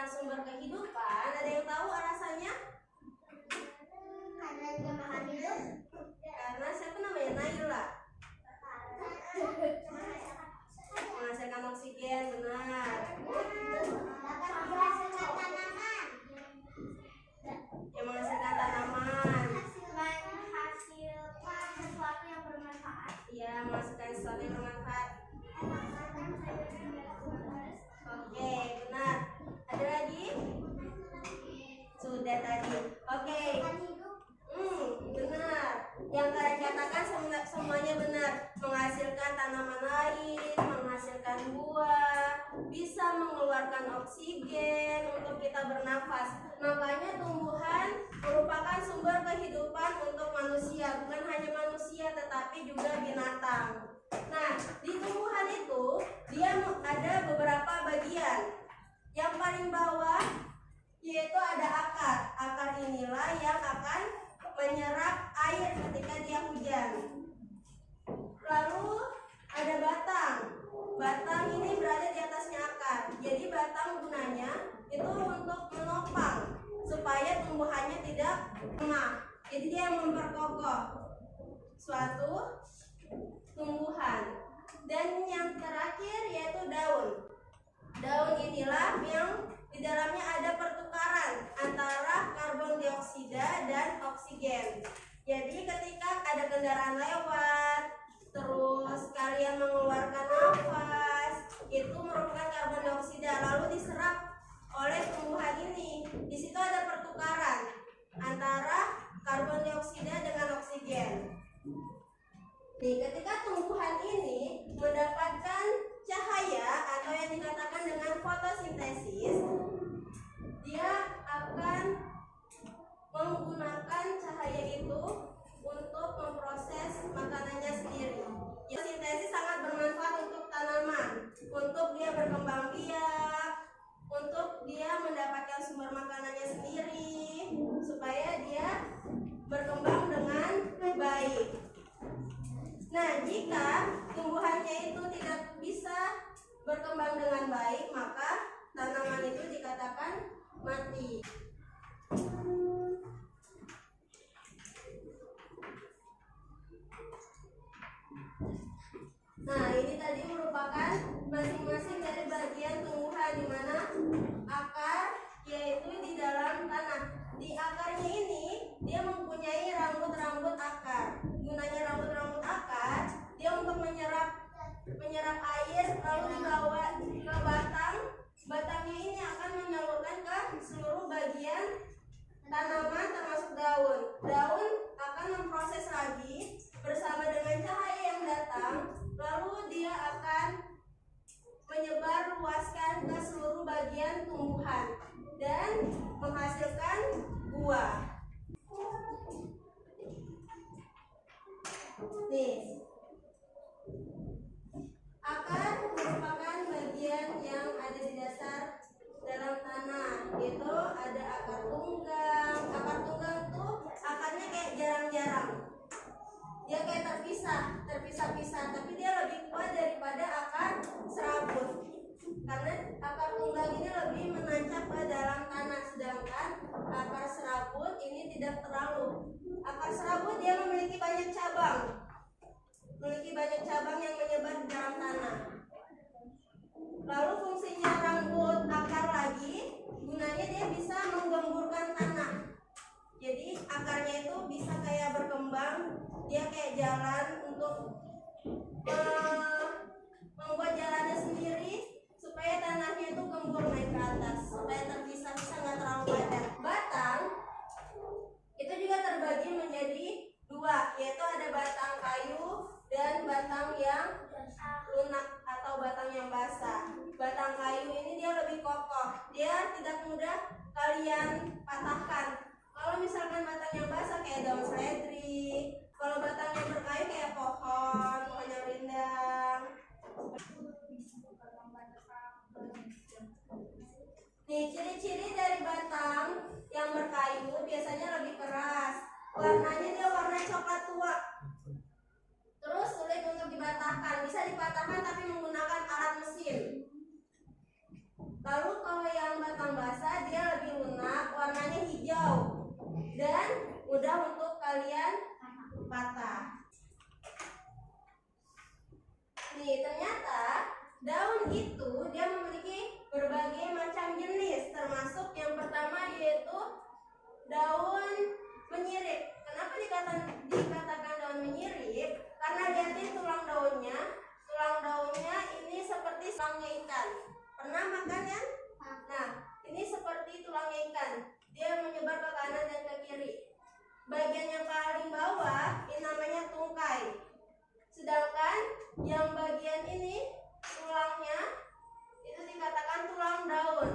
Sumber kehidupan, ada yang tahu alasannya? Karena siapa namanya? Naila. Menghasilkan oksigen, benar. Yang menghasilkan tanaman. Menghasilkan sesuatu yang bermanfaat. Iya, menghasilkan sesuatu yang bermanfaat. Oke, benar. Ada lagi? Sudah tadi. Oke. Benar. Yang kalian katakan semuanya benar. Menghasilkan tanaman lain, menghasilkan buah, bisa mengeluarkan oksigen untuk kita bernafas. Makanya tumbuhan merupakan sumber kehidupan untuk manusia. Bukan hanya manusia, tetapi juga binatang. Nah, di tumbuhan itu dia ada beberapa bagian. Yang paling bawah yaitu ada akar. Akar inilah yang akan menyerap air ketika dia hujan. Lalu ada batang. Batang ini berada di atasnya akar. Jadi batang gunanya itu untuk menopang supaya tumbuhannya tidak lemah. Jadi dia memperkokoh suatu tumbuhan. Dan yang terakhir yaitu daun. Daun inilah yang di dalamnya ada pertukaran antara karbon dioksida dan oksigen. Jadi ketika ada kendaraan lewat, terus kalian mengeluarkan nafas, itu merupakan karbon dioksida lalu diserap oleh tumbuhan ini. Di situ ada pertukaran antara karbon dioksida dengan oksigen. Nih, ketika tumbuhan ini mendapatkan cahaya atau yang dikatakan dengan fotosintesis, dia akan menggunakan cahaya itu untuk memproses makanannya sendiri. Fotosintesis sangat bermanfaat untuk tanaman, untuk dia berkembang biak, untuk dia mendapatkan sumber makanannya sendiri, supaya dia berkembang dengan baik. Nah, jika tumbuhannya itu tidak bisa berkembang dengan baik, maka tanaman itu dikatakan mati. Nah, ini tadi merupakan masing-masing dari bagian tumbuhan, di mana akar yaitu di dalam tanah. Di akarnya ini dia mempunyai rambut-rambut akar. Gunanya rambut-rambut akar, dia untuk menyerap air lalu dibawa ke batang. Batangnya ini akan menyalurkan ke seluruh bagian tanaman termasuk daun. Daun akan memproses lagi bersama dengan cahaya yang datang, lalu dia akan menyebar luaskan ke seluruh bagian tumbuhan dan menghasilkan buah. Nih, akar merupakan bagian yang ada di dasar dalam tanah. Itu ada akar tunggang. Akar tunggang tuh akarnya kayak jarang-jarang. Dia kayak terpisah-pisah, tapi dia lebih kuat daripada akar serabut. Karena akar tunggang ini lebih menancap ke dalam tanah, sedangkan akar serabut ini tidak terlalu. Akar serabut dia memiliki banyak cabang. Yang menyebar di dalam tanah. Lalu fungsinya rambut akar lagi, gunanya dia bisa jalan untuk membuat jalannya sendiri supaya tanahnya itu gembur naik ke atas, supaya terpisah-pisah nggak terlalu padat. Batang itu juga terbagi menjadi dua, yaitu ada batang kayu dan batang yang lunak atau batang yang basah. Batang kayu ini dia lebih kokoh, dia tidak mudah kalian patahkan. Kalau misalkan batang yang basah kayak daun seledri, kalau batang yang berkayu kayak pohonnya rindang. Nih, ciri-ciri dari batang yang berkayu biasanya lebih keras. Warnanya dia warna coklat tua. Terus sulit untuk dipatahkan. Bisa dipatahkan tapi menggunakan alat mesin. Lalu kalau yang batang basah dia lebih lunak, warnanya hijau dan mudah untuk kalian patah. Nih, ternyata daun itu dia memiliki berbagai macam jenis, termasuk yang pertama yaitu daun menyirip. Kenapa dikatakan daun menyirip? Karena lihatin tulang daunnya. Tulang daunnya ini seperti tulangnya ikan. Pernah makan kan? Nah, ini seperti tulangnya ikan. Dia menyebar ke kanan dan ke kiri. Bagian yang paling bawah ini namanya tungkai. Sedangkan yang bagian ini tulangnya itu dikatakan tulang daun.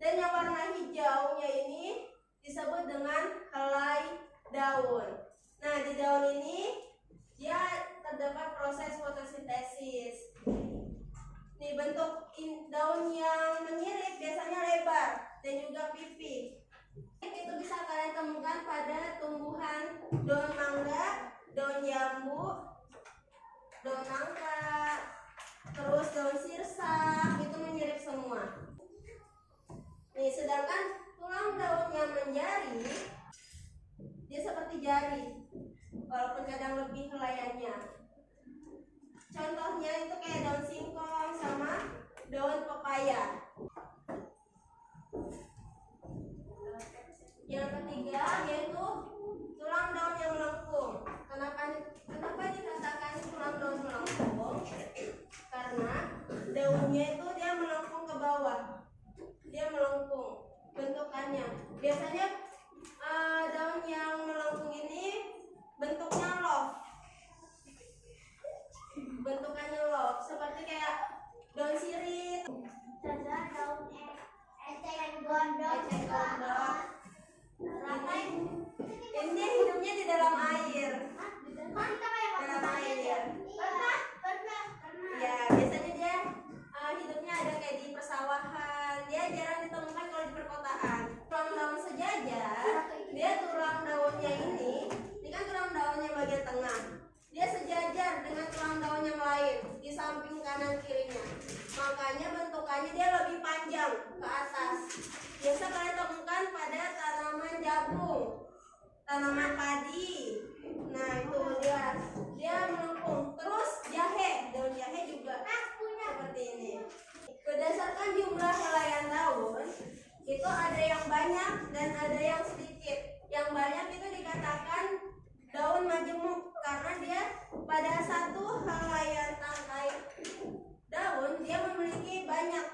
Dan yang warna hijaunya ini disebut dengan helai daun. Nah, di daun ini dia terdapat proses fotosintesis. Nih, bentuk daun yang menyirip biasanya lebar dan juga pipih. Itu bisa kalian temukan pada tumbuhan daun mangga, daun jambu, daun nangka, terus daun sirsak, itu menyirip semua. Nih, sedangkan tulang daun yang menjari dia seperti jari, walaupun kadang lebih helaiannya. Contohnya itu kayak daun singkong sama daun pepaya. Yang ketiga yaitu tulang daun yang melengkung. Kenapa dikatakan tulang daun melengkung? Karena daunnya itu dia melengkung ke bawah. Dia melengkung bentukannya. Biasanya daun yang melengkung ini bentuknya love. Bentukannya love, seperti kayak daun sirih. Daun eceng gondok. Ini dia hidupnya di dalam air. Dalam air. Pernah. Ya, biasanya dia hidupnya ada kayak di persawahan. Dia jarang ditemukan kalau di perkotaan. Tulang daun sejajar, dia tulang daunnya ini kan tulang daunnya bagian tengah. Dia sejajar dengan tulang daun yang lain di samping kanan kirinya. Makanya bentukannya dia lebih panjang ke atas. Biasa kalian temukan pada tanaman jagung, tanaman padi. Nah, itu dia melengkung. Terus jahe, daun jahe juga seperti ini. Berdasarkan jumlah helaian daun, itu ada yang banyak dan ada yang sedikit. Yang banyak itu dikatakan daun majemuk karena dia pada satu helaian tangkai daun dia memiliki banyak,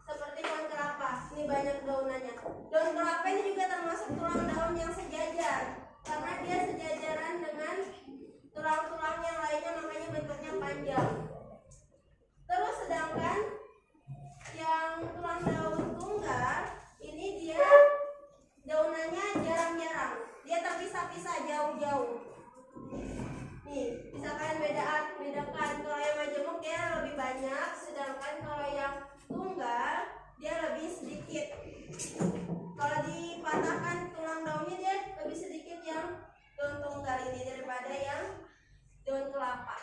seperti pohon kelapa. Ini banyak daunannya. Daun kelapa ini juga termasuk tulang daun yang sejajar karena dia sejajaran dengan tulang-tulang yang lainnya, makanya bentuknya panjang. Terus sedangkan yang tulang daun tunggal ini dia daunannya jarang-jarang. Dia terpisah-pisah jauh-jauh. Nih, bisa kalian bedakan. Kalau yang majemuk dia lebih banyak, sedangkan kalau yang tunggal dia lebih sedikit. Kalau dipatahkan tulang daunnya dia lebih sedikit yang daun tunggal ini daripada yang daun kelapa.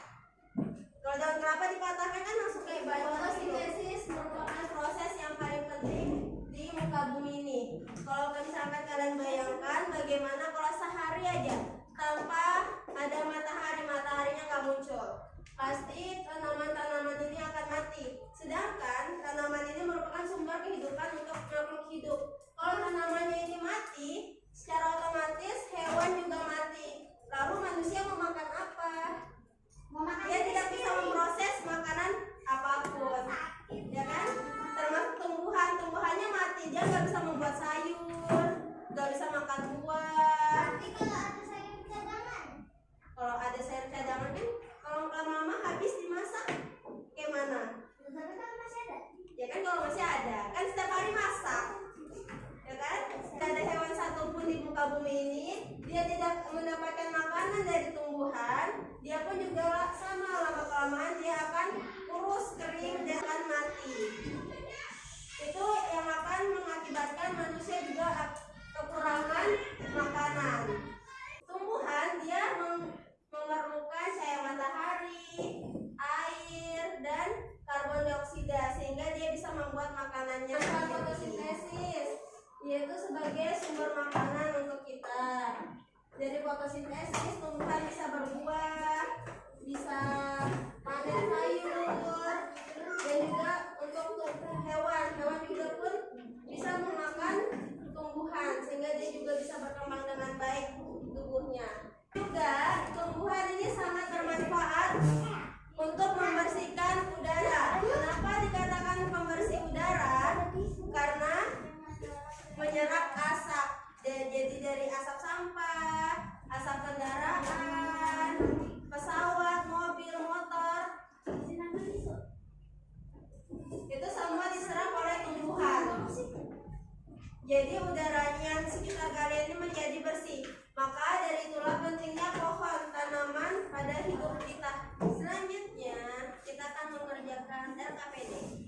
Kalau daun kelapa dipatahkan kan langsung kayak banyak. Fotosintesis merupakan proses yang paling penting di muka bumi ini. Kalau misalkan kalian bayangkan bagaimana kalau sehari aja tanpa ada mataharinya nggak muncul, pasti tanaman-tanaman ini akan mati. Sedangkan tanaman ini merupakan sumber kehidupan untuk makhluk hidup. Kalau tanamannya ini mati, secara otomatis hewan juga mati. Lalu manusia memakan fotosintesis, tumbuhan bisa berbuah, bisa panen sayur, dan juga untuk hewan juga pun bisa memakan tumbuhan sehingga dia juga bisa berkembang dengan baik tubuhnya. Juga tumbuhan ini sangat bermanfaat untuk membersihkan udara. Kenapa dikatakan pembersih udara? Karena menyerap asap. Jadi dari asap sampah, asap kendaraan, pesawat, mobil, motor, itu semua diserap oleh tumbuhan. Jadi udaranya sekitar kalian ini menjadi bersih. Maka dari itulah pentingnya pohon tanaman pada hidup kita. Selanjutnya kita akan mengerjakan LKPD.